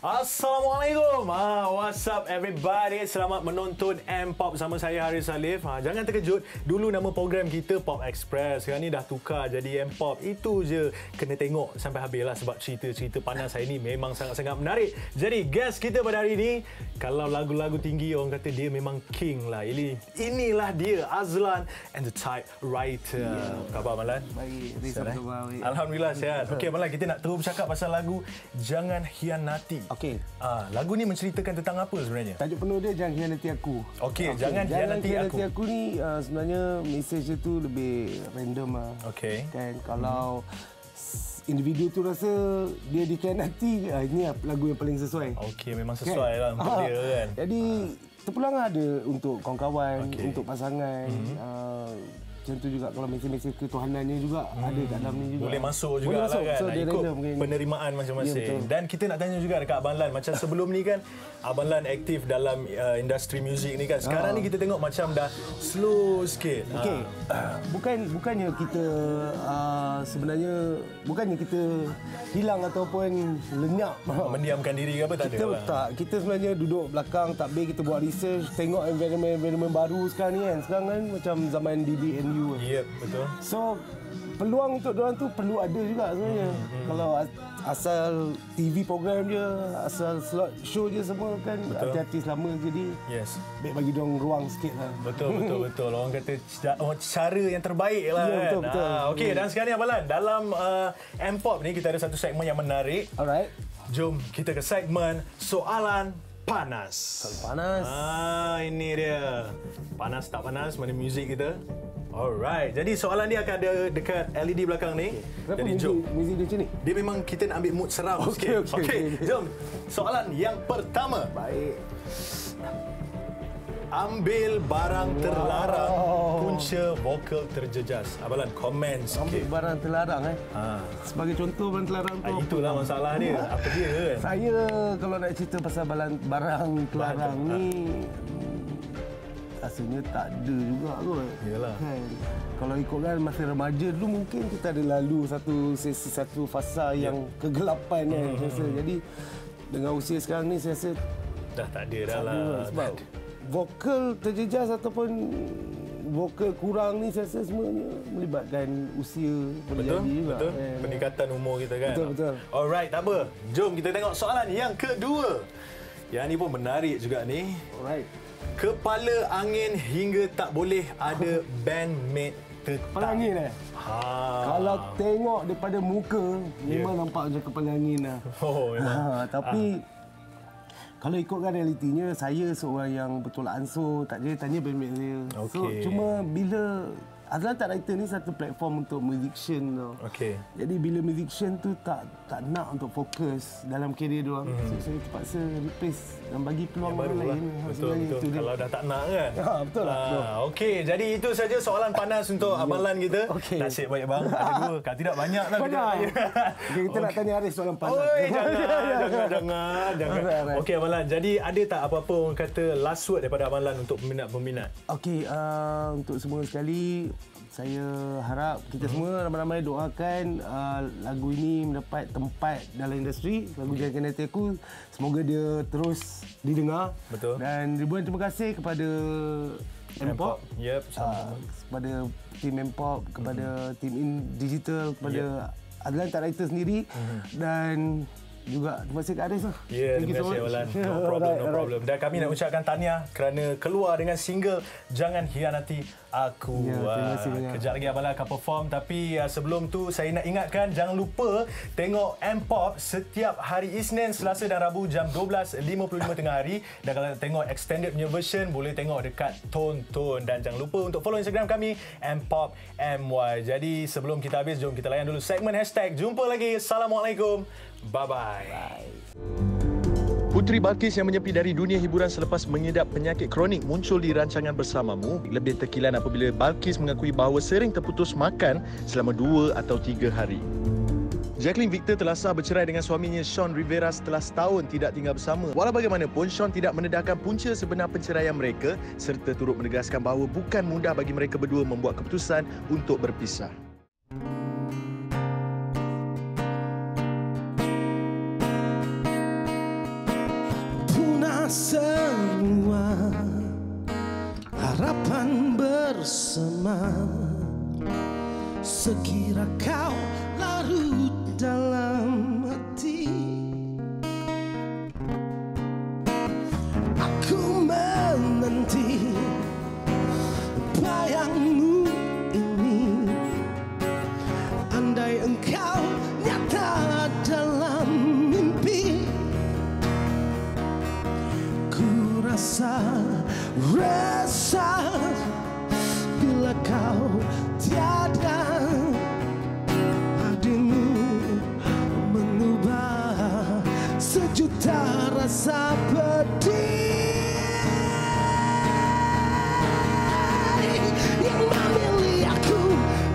Assalamualaikum. What's up everybody? Selamat menonton MPop sama saya Alif. Jangan terkejut, dulu nama program kita Pop Express. Sekarang ni dah tukar jadi MPop. Itu je, kena tengok sampai habis lah sebab cerita-cerita panas hari ni memang sangat-sangat menarik. Jadi guest kita pada hari ni, kalau lagu-lagu tinggi orang kata dia memang king lah. Inilah dia, Azlan The Typewriter. Khabar Malan? Baik, Alhamdulillah sihat. Okey Malan, kita nak terus bercakap pasal lagu Jangan Hianati. Okey. Lagu ni menceritakan tentang apa sebenarnya? Tajuk penuh dia Jangan Hianati Aku. Okey, Jangan Hianati Aku ni sebenarnya mesej dia tu lebih random lah. Okey. Kan kalau individu tu rasa dia dikhianati, ini lagu yang paling sesuai. Okey, memang sesuai lah untuk dia kan. Jadi terpulang ada untuk kawan-kawan, untuk pasangan. Macam tu juga kalau mesej-mesej ketuhanannya juga ada kat dalam ni juga. Boleh masuk juga lah kan. So, ikut penerimaan masing-masing. Dan kita nak tanya juga dekat Abang Lan. Macam sebelum ni kan, Abang Lan aktif dalam industri muzik ni kan. Sekarang ni kita tengok macam dah slow sikit. Okey. Bukannya kita sebenarnya bukannya kita hilang ataupun lenyap. Mendiamkan diri ke apa, tak ada lah. Tak. Kita sebenarnya duduk belakang takbir, kita buat research, tengok environment baru sekarang ni kan. Sekarang kan macam zaman BBNU. Yep, betul. So peluang untuk diorang tu perlu ada juga sebenarnya. Kalau asal TV program je, asal slot show je semua kan artis lama, jadi baik bagi diorang ruang sikit lah. Betul. Orang kata cara yang terbaik lah kan. Betul. Okey, dan sekarang ni Abang Lan, dalam MPop ni kita ada satu segmen yang menarik. Alright. Jom kita ke segmen Soalan Panas. Panas. Ini dia. Panas tak panas, mana muzik kita? Alright, jadi soalan dia akan ada dekat LED belakang ni. Kenapa jadi jom. Muzik dia macam ni? Dia memang kita nak ambil mood seram sikit. Okey. Jom. Soalan yang pertama. Baik. Ambil barang terlarang, punca vokal terjejas. Abang Lan, komen sikit. Ambil barang terlarang Sebagai contoh barang terlarang tu. Itulah masalah dia. Apa dia kan? Saya kalau nak cerita pasal barang terlarang ni, rasanya tak ada juga kot. Yalah. Kan? Kalau ikutkan masa remaja dulu mungkin kita ada lalu satu fasa yang kegelapan kan. Jadi dengan usia sekarang ni saya rasa dah tak ada dah lah. Sebab vokal terjejas ataupun vokal kurang ni saya rasa semuanya melibatkan usia. Betul. Peningkatan umur kita kan. Betul. Alright, tak apa. Jom kita tengok soalan yang kedua. Yang ni pun menarik juga ni. Alright. Kepala angin hingga tak boleh ada bandmate tetap. Kepala angin Kalau tengok daripada muka memang nampak macam kepala angin lah. Memang. Tapi kalau ikutkan realitinya, saya seorang yang betul ansur, tak jadi tanya bandmate saya. So cuma bila Azlan The Typewriter ni satu platform untuk musician tau. Jadi bila musician tu tak nak untuk fokus dalam kerjaya dia orang, so saya terpaksa replace dan bagi peluang orang lain. Betul. Kalau dah tak nak kan. Betul lah. Okey, jadi itu saja soalan panas untuk Abang Lan kita. Nasib baik bang, ada dua. Kalau tidak banyak lah. Kita nak tanya Arif soalan panas. Jangan. Okey Abang Lan, jadi ada tak apa-apa orang kata last word daripada Abang Lan untuk peminat-peminat? Okey, untuk semua sekali, saya harap kita semua ramai-ramai doakan lagu ini mendapat tempat dalam industri. Lagu Jangan Hianati Aku, semoga dia terus didengar. Betul. Dan ribuan terima kasih kepada MPop. Kepada tim MPop, kepada tim digital, kepada Azlan The Typewriter sendiri. Dan juga terima kasih ke Arif lah. Terima kasih Alan. No problem. Dan kami nak ucapkan tahniah kerana keluar dengan single Jangan Hianati Aku. Terima kasih banyak. Kejap lagi Abang Lan akan perform, tapi sebelum tu saya nak ingatkan jangan lupa tengok MPop setiap hari Isnin, Selasa dan Rabu jam 12.55 tengah hari. Dan kalau nak tengok extended punya version boleh tengok dekat Tonton. Dan jangan lupa untuk follow Instagram kami MPopMY. Jadi sebelum kita habis, jom kita layan dulu segmen hashtag. Jumpa lagi. Assalamualaikum. Bye-bye. Puteri Balqis yang menyepi dari dunia hiburan selepas mengidap penyakit kronik muncul di rancangan Bersamamu. Lebih terkilan apabila Balqis mengakui bahawa sering terputus makan selama 2 atau 3 hari. Jaclyn Victor telah sah bercerai dengan suaminya Sean Rivera setelah setahun tidak tinggal bersama. Walau bagaimanapun, Sean tidak mendedahkan punca sebenar penceraian mereka serta turut menegaskan bahawa bukan mudah bagi mereka berdua membuat keputusan untuk berpisah. semua harapan bersama. Sekira kau larut dalam hati, aku menanti bayangmu ini. Andai engkau nyata dalam mimpi, ku rasa resah bila kau tiada. Hadirmu mengubah sejuta rasa pedih. Yang memilih aku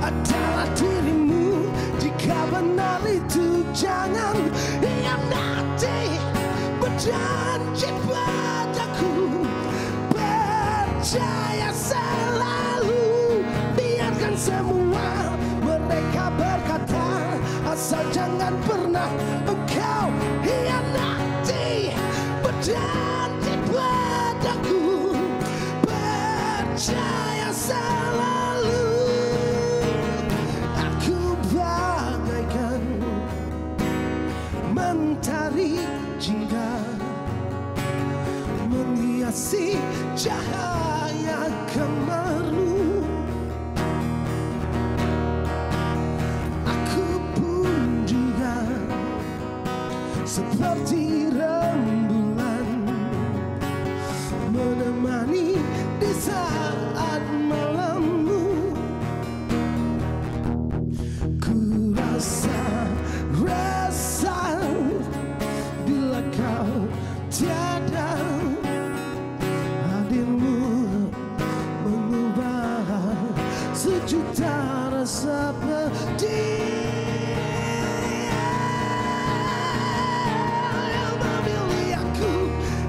adalah dirimu. Jika benar itu jangan hianati. Berjanji padaku, percaya selalu. Biarkan semua mereka berkata, asal jangan pernah engkau hianati. Berjanji padaku, percaya selalu. Aku bagaikan mentari jingga, menghiasi cahaya kamarmu. Aku pun juga seperti rembulan, menemani di saat malammu. Ku rasa resah bila kau tiada. Hadirmu mengubah sejuta rasa pedih. Yang memilih aku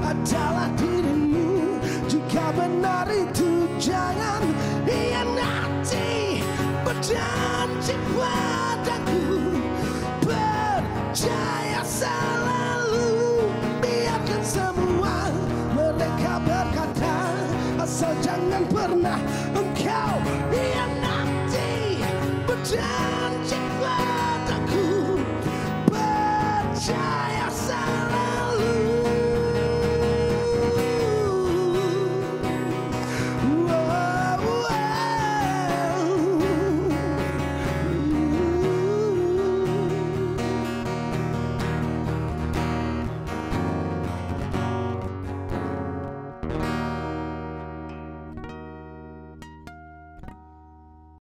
adalah dirimu. Jika benar itu jangan hianati. Berjanji padaku, percaya selalu. Biarkan semua mereka berkata, asal jangan pernah engkau hianati. Berjanji